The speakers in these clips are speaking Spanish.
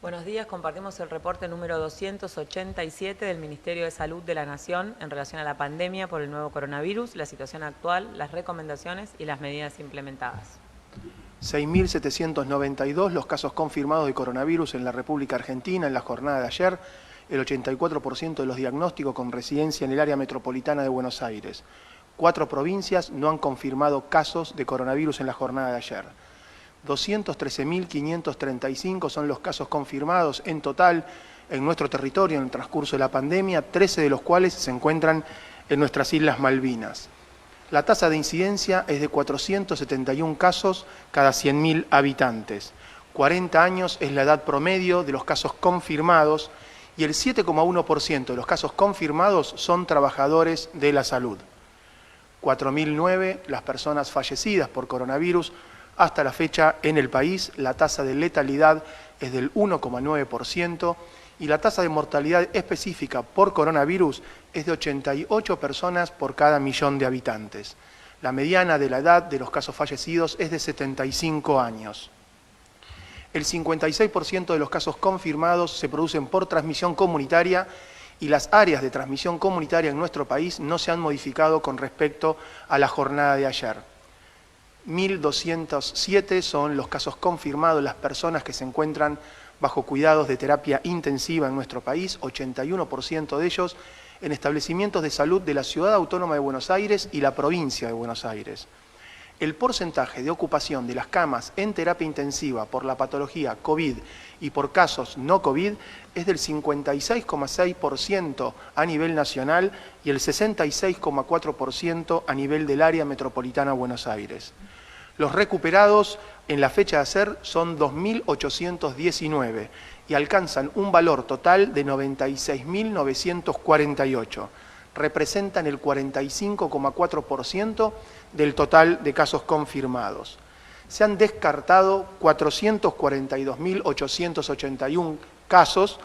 Buenos días, compartimos el reporte número 287 del Ministerio de Salud de la Nación en relación a la pandemia por el nuevo coronavirus, la situación actual, las recomendaciones y las medidas implementadas. 6.792 los casos confirmados de coronavirus en la República Argentina en la jornada de ayer, el 84% de los diagnósticos con residencia en el área metropolitana de Buenos Aires. 4 provincias no han confirmado casos de coronavirus en la jornada de ayer. 213.535 son los casos confirmados en total en nuestro territorio en el transcurso de la pandemia, 13 de los cuales se encuentran en nuestras Islas Malvinas. La tasa de incidencia es de 471 casos cada 100.000 habitantes. 40 años es la edad promedio de los casos confirmados y el 7,1% de los casos confirmados son trabajadores de la salud. 4.009 las personas fallecidas por coronavirus. Hasta la fecha, en el país, la tasa de letalidad es del 1,9% y la tasa de mortalidad específica por coronavirus es de 88 personas por cada millón de habitantes. La mediana de la edad de los casos fallecidos es de 75 años. El 56% de los casos confirmados se producen por transmisión comunitaria y las áreas de transmisión comunitaria en nuestro país no se han modificado con respecto a la jornada de ayer. 1.207 son los casos confirmados, las personas que se encuentran bajo cuidados de terapia intensiva en nuestro país, 81% de ellos en establecimientos de salud de la Ciudad Autónoma de Buenos Aires y la provincia de Buenos Aires. El porcentaje de ocupación de las camas en terapia intensiva por la patología COVID y por casos no COVID es del 56,6% a nivel nacional y el 66,4% a nivel del área metropolitana de Buenos Aires. Los recuperados en la fecha de ayer son 2.819 y alcanzan un valor total de 96.948. Representan el 45,4% del total de casos confirmados. Se han descartado 442.881 casos,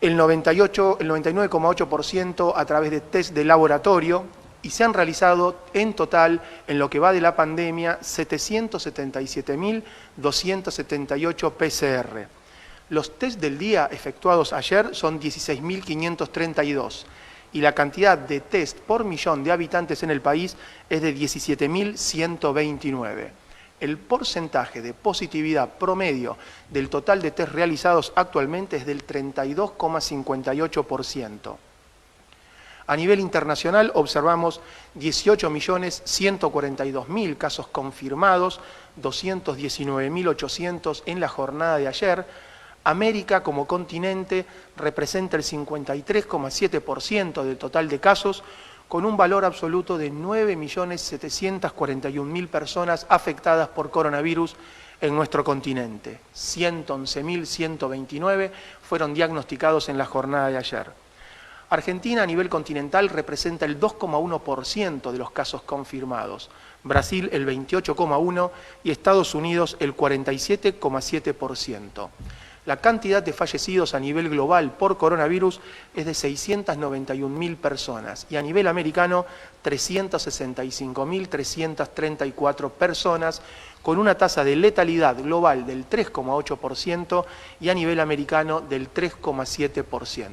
el 99,8% a través de test de laboratorio, y se han realizado en total, en lo que va de la pandemia, 777.278 PCR. Los test del día efectuados ayer son 16.532 y la cantidad de test por millón de habitantes en el país es de 17.129. El porcentaje de positividad promedio del total de test realizados actualmente es del 32,58%. A nivel internacional observamos 18.142.000 casos confirmados, 219.800 en la jornada de ayer. América como continente representa el 53,7% del total de casos, con un valor absoluto de 9.741.000 personas afectadas por coronavirus en nuestro continente. 111.129 fueron diagnosticados en la jornada de ayer. Argentina a nivel continental representa el 2,1% de los casos confirmados, Brasil el 28,1% y Estados Unidos el 47,7%. La cantidad de fallecidos a nivel global por coronavirus es de 691.000 personas y a nivel americano 365.334 personas, con una tasa de letalidad global del 3,8% y a nivel americano del 3,7%.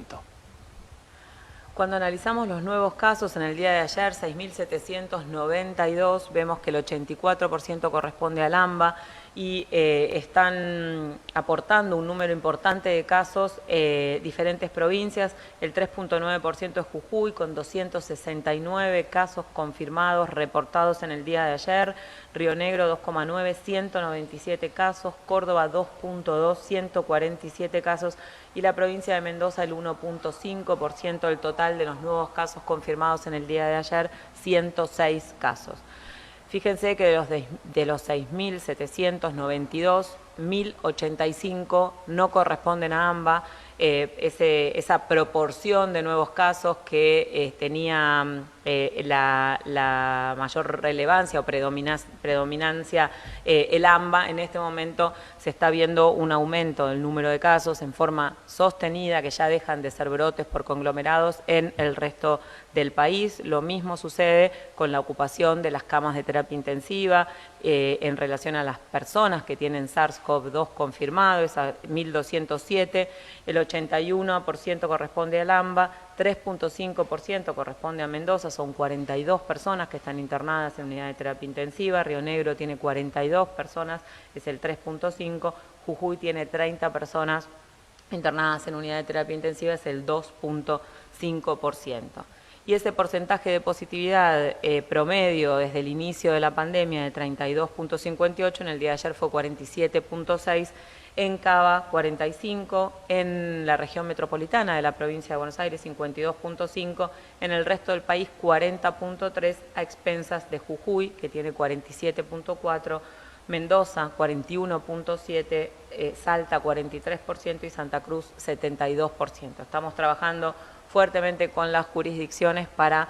Cuando analizamos los nuevos casos en el día de ayer, 6.792, vemos que el 84% corresponde al AMBA y están aportando un número importante de casos diferentes provincias. El 3,9% es Jujuy, con 269 casos confirmados, reportados en el día de ayer. Río Negro 2,9, 197 casos. Córdoba 2,2, 147 casos. Y la provincia de Mendoza el 1,5% del total de los nuevos casos confirmados en el día de ayer, 106 casos. Fíjense que de los 6.792, 1.085 no corresponden a AMBA, esa proporción de nuevos casos que tenía la mayor relevancia o predominancia el AMBA, en este momento se está viendo un aumento del número de casos en forma sostenida, que ya dejan de ser brotes por conglomerados en el resto del país. Lo mismo sucede con la ocupación de las camas de terapia intensiva en relación a las personas que tienen SARS-CoV-2. SARS-CoV-2 confirmado, es a 1.207, el 81% corresponde al AMBA, 3.5% corresponde a Mendoza, son 42 personas que están internadas en unidad de terapia intensiva, Río Negro tiene 42 personas, es el 3.5%, Jujuy tiene 30 personas internadas en unidad de terapia intensiva, es el 2.5%. Y ese porcentaje de positividad promedio desde el inicio de la pandemia de 32.58, en el día de ayer fue 47.6, en Cava 45, en la región metropolitana de la provincia de Buenos Aires 52.5, en el resto del país 40.3, a expensas de Jujuy, que tiene 47.4, Mendoza 41.7, Salta 43% y Santa Cruz 72%. Estamos trabajando fuertemente con las jurisdicciones para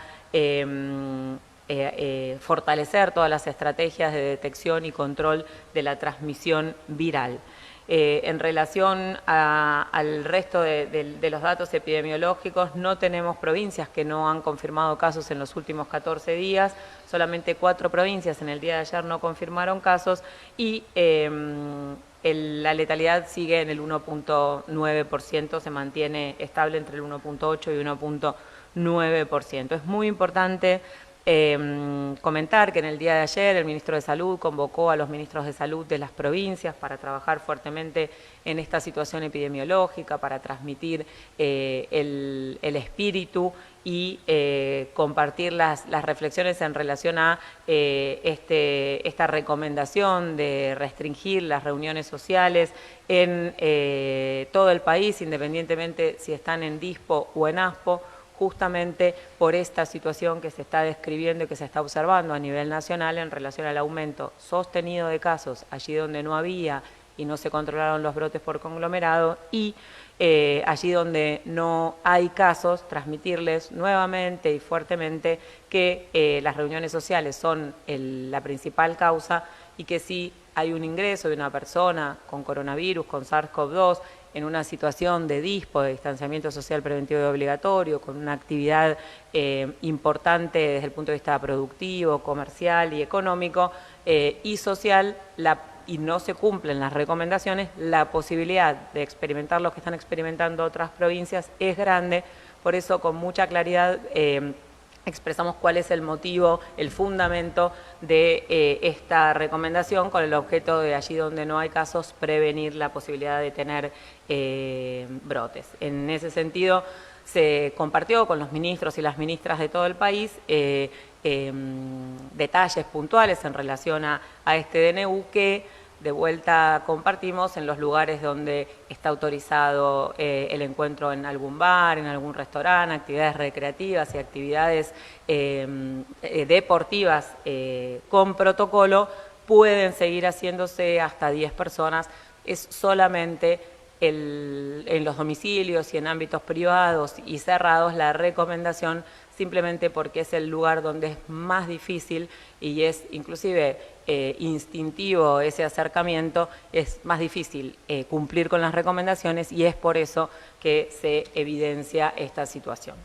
fortalecer todas las estrategias de detección y control de la transmisión viral. En relación al resto de los datos epidemiológicos, no tenemos provincias que no han confirmado casos en los últimos 14 días, solamente 4 provincias en el día de ayer no confirmaron casos y la letalidad sigue en el 1.9%, se mantiene estable entre el 1.8 y 1.9%. Es muy importante comentar que en el día de ayer el ministro de Salud convocó a los ministros de Salud de las provincias para trabajar fuertemente en esta situación epidemiológica, para transmitir el espíritu y compartir las reflexiones en relación a esta recomendación de restringir las reuniones sociales en todo el país, independientemente si están en DISPO o en ASPO, justamente por esta situación que se está describiendo y que se está observando a nivel nacional en relación al aumento sostenido de casos allí donde no había y no se controlaron los brotes por conglomerado y allí donde no hay casos, transmitirles nuevamente y fuertemente que las reuniones sociales son la principal causa y que si hay un ingreso de una persona con coronavirus, con SARS-CoV-2, en una situación de DISPO, de distanciamiento social preventivo y obligatorio, con una actividad importante desde el punto de vista productivo, comercial y económico y social, y no se cumplen las recomendaciones, la posibilidad de experimentar lo que están experimentando otras provincias es grande. Por eso, con mucha claridad, expresamos cuál es el motivo, el fundamento de esta recomendación, con el objeto de allí donde no hay casos prevenir la posibilidad de tener brotes. En ese sentido, se compartió con los ministros y las ministras de todo el país detalles puntuales en relación a este DNU que de vuelta compartimos en los lugares donde está autorizado el encuentro en algún bar, en algún restaurante, actividades recreativas y actividades deportivas con protocolo, pueden seguir haciéndose hasta 10 personas. Es solamente en los domicilios y en ámbitos privados y cerrados la recomendación, simplemente porque es el lugar donde es más difícil y es inclusive instintivo ese acercamiento, es más difícil cumplir con las recomendaciones y es por eso que se evidencia esta situación.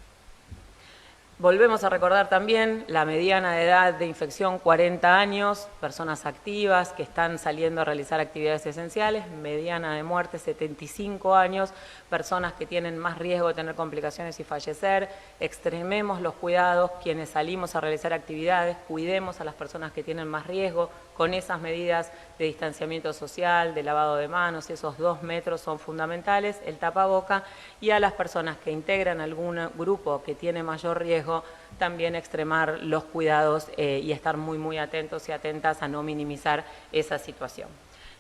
Volvemos a recordar también la mediana de edad de infección 40 años, personas activas que están saliendo a realizar actividades esenciales, mediana de muerte 75 años, personas que tienen más riesgo de tener complicaciones y fallecer. Extrememos los cuidados, quienes salimos a realizar actividades, cuidemos a las personas que tienen más riesgo con esas medidas de distanciamiento social, de lavado de manos, esos 2 metros son fundamentales, el tapaboca, y a las personas que integran algún grupo que tiene mayor riesgo, también extremar los cuidados y estar muy atentos y atentas a no minimizar esa situación.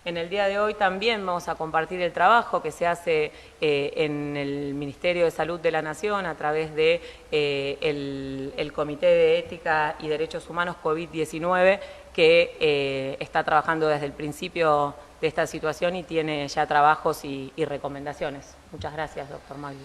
En el día de hoy también vamos a compartir el trabajo que se hace en el Ministerio de Salud de la Nación a través de el Comité de Ética y Derechos Humanos COVID-19 que está trabajando desde el principio de esta situación y tiene ya trabajos y recomendaciones. Muchas gracias, doctor Maglio.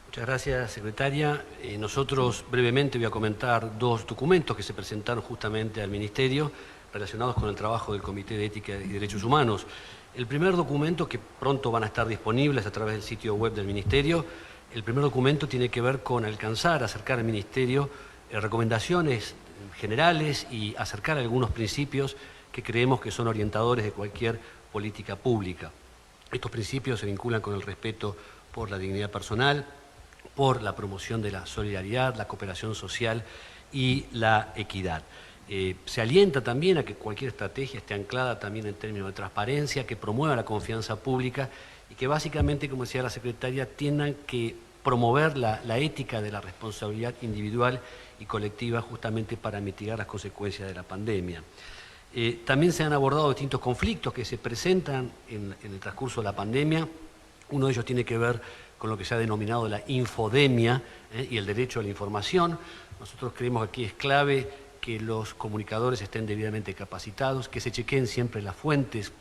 Muchas gracias, secretaria. Nosotros brevemente voy a comentar 2 documentos que se presentaron justamente al Ministerio relacionados con el trabajo del Comité de Ética y Derechos Humanos. El primer documento, que pronto van a estar disponibles a través del sitio web del Ministerio, el primer documento tiene que ver con acercar al Ministerio recomendaciones generales y acercar algunos principios que creemos que son orientadores de cualquier política pública. Estos principios se vinculan con el respeto por la dignidad personal, por la promoción de la solidaridad, la cooperación social y la equidad. Se alienta también a que cualquier estrategia esté anclada también en términos de transparencia, que promueva la confianza pública y que básicamente, como decía la secretaria, tengan que promover la ética de la responsabilidad individual y colectiva justamente para mitigar las consecuencias de la pandemia. También se han abordado distintos conflictos que se presentan en el transcurso de la pandemia. Uno de ellos tiene que ver con lo que se ha denominado la infodemia y el derecho a la información. Nosotros creemos que aquí es clave que los comunicadores estén debidamente capacitados, que se chequeen siempre las fuentes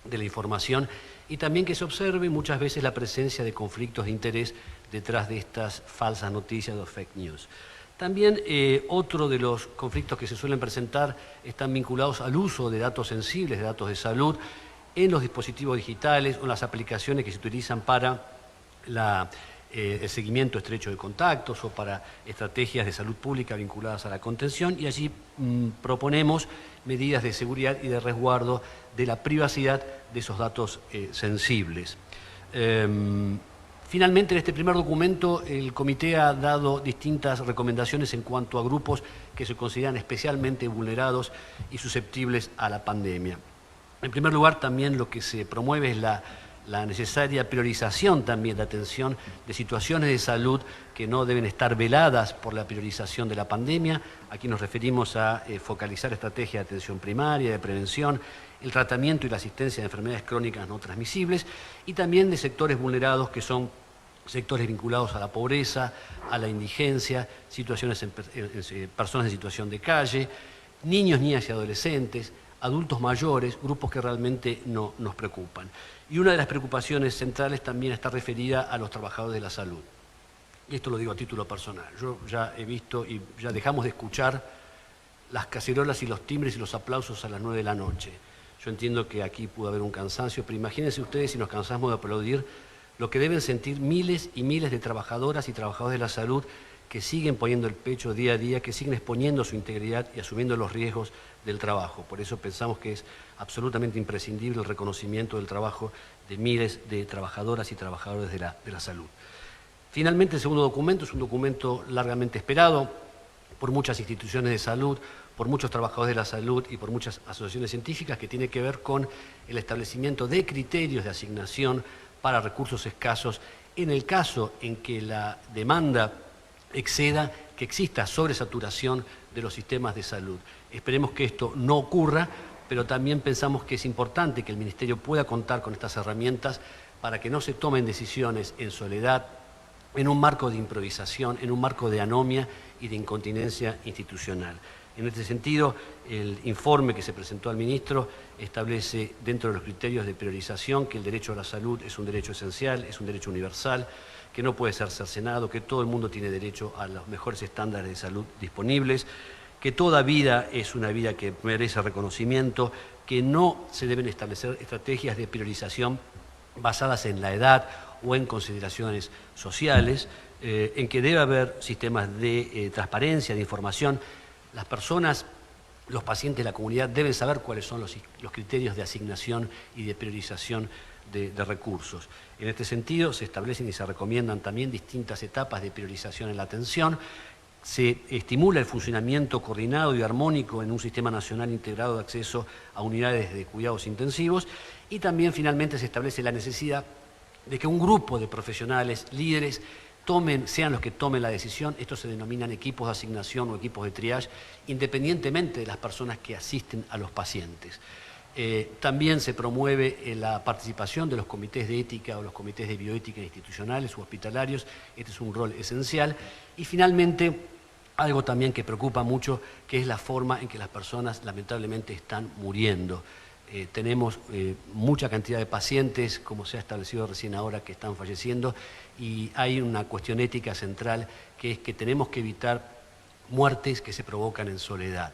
de la información y también que se observe muchas veces la presencia de conflictos de interés detrás de estas falsas noticias o fake news. También otro de los conflictos que se suelen presentar están vinculados al uso de datos sensibles, de datos de salud, en los dispositivos digitales o las aplicaciones que se utilizan para el seguimiento estrecho de contactos o para estrategias de salud pública vinculadas a la contención, y allí proponemos medidas de seguridad y de resguardo de la privacidad de esos datos sensibles. Finalmente, en este primer documento, el comité ha dado distintas recomendaciones en cuanto a grupos que se consideran especialmente vulnerados y susceptibles a la pandemia. En primer lugar, también lo que se promueve es la necesaria priorización también de atención de situaciones de salud que no deben estar veladas por la priorización de la pandemia. Aquí nos referimos a focalizar estrategias de atención primaria, de prevención, el tratamiento y la asistencia de enfermedades crónicas no transmisibles y también de sectores vulnerados que son sectores vinculados a la pobreza, a la indigencia, personas en situación de calle, niños, niñas y adolescentes, adultos mayores, grupos que realmente nos preocupan. Y una de las preocupaciones centrales también está referida a los trabajadores de la salud. Y esto lo digo a título personal. Yo ya he visto y ya dejamos de escuchar las cacerolas y los timbres y los aplausos a las 9 de la noche. Yo entiendo que aquí pudo haber un cansancio, pero imagínense ustedes si nos cansamos de aplaudir lo que deben sentir miles y miles de trabajadoras y trabajadores de la salud que siguen poniendo el pecho día a día, que siguen exponiendo su integridad y asumiendo los riesgos del trabajo. Por eso pensamos que es absolutamente imprescindible el reconocimiento del trabajo de miles de trabajadoras y trabajadores de la salud. Finalmente, el segundo documento es un documento largamente esperado por muchas instituciones de salud, por muchos trabajadores de la salud y por muchas asociaciones científicas, que tiene que ver con el establecimiento de criterios de asignación para recursos escasos en el caso en que la demanda exceda, que exista sobresaturación de los sistemas de salud. Esperemos que esto no ocurra, pero también pensamos que es importante que el Ministerio pueda contar con estas herramientas para que no se tomen decisiones en soledad, en un marco de improvisación, en un marco de anomia y de incontinencia institucional. En este sentido, el informe que se presentó al ministro establece dentro de los criterios de priorización que el derecho a la salud es un derecho esencial, es un derecho universal, que no puede ser cercenado, que todo el mundo tiene derecho a los mejores estándares de salud disponibles, que toda vida es una vida que merece reconocimiento, que no se deben establecer estrategias de priorización basadas en la edad o en consideraciones sociales, en que debe haber sistemas de transparencia, de información. Las personas, los pacientes de la comunidad deben saber cuáles son los criterios de asignación y de priorización de recursos. En este sentido, se establecen y se recomiendan también distintas etapas de priorización en la atención. Se estimula el funcionamiento coordinado y armónico en un sistema nacional integrado de acceso a unidades de cuidados intensivos y también finalmente se establece la necesidad de que un grupo de profesionales, líderes, sean los que tomen la decisión. Estos se denominan equipos de asignación o equipos de triage, independientemente de las personas que asisten a los pacientes. También se promueve la participación de los comités de ética o los comités de bioética institucionales u hospitalarios. Este es un rol esencial. Y finalmente, algo también que preocupa mucho, que es la forma en que las personas lamentablemente están muriendo. Tenemos mucha cantidad de pacientes, como se ha establecido recién ahora, que están falleciendo, y hay una cuestión ética central, que es que tenemos que evitar muertes que se provocan en soledad.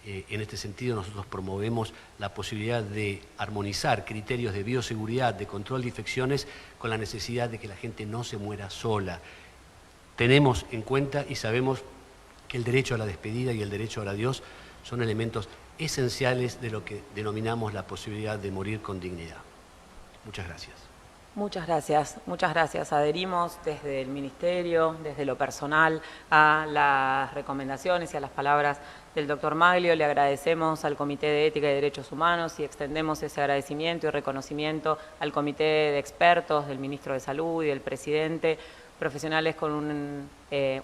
En este sentido, nosotros promovemos la posibilidad de armonizar criterios de bioseguridad, de control de infecciones, con la necesidad de que la gente no se muera sola. Tenemos en cuenta y sabemos que el derecho a la despedida y el derecho al adiós son elementos esenciales de lo que denominamos la posibilidad de morir con dignidad. Muchas gracias. Muchas gracias, muchas gracias. Adherimos desde el Ministerio, desde lo personal, a las recomendaciones y a las palabras del doctor Maglio. Le agradecemos al Comité de Ética y Derechos Humanos y extendemos ese agradecimiento y reconocimiento al Comité de Expertos del Ministro de Salud y del Presidente, profesionales con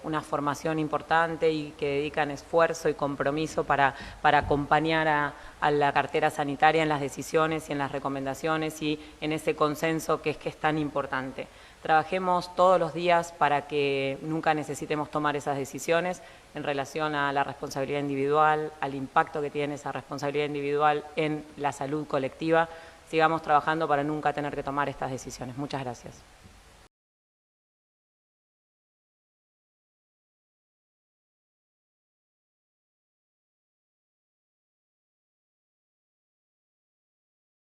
una formación importante y que dedican esfuerzo y compromiso para acompañar a la cartera sanitaria en las decisiones y en las recomendaciones y en ese consenso que es tan importante. Trabajemos todos los días para que nunca necesitemos tomar esas decisiones en relación a la responsabilidad individual, al impacto que tiene esa responsabilidad individual en la salud colectiva. Sigamos trabajando para nunca tener que tomar estas decisiones. Muchas gracias.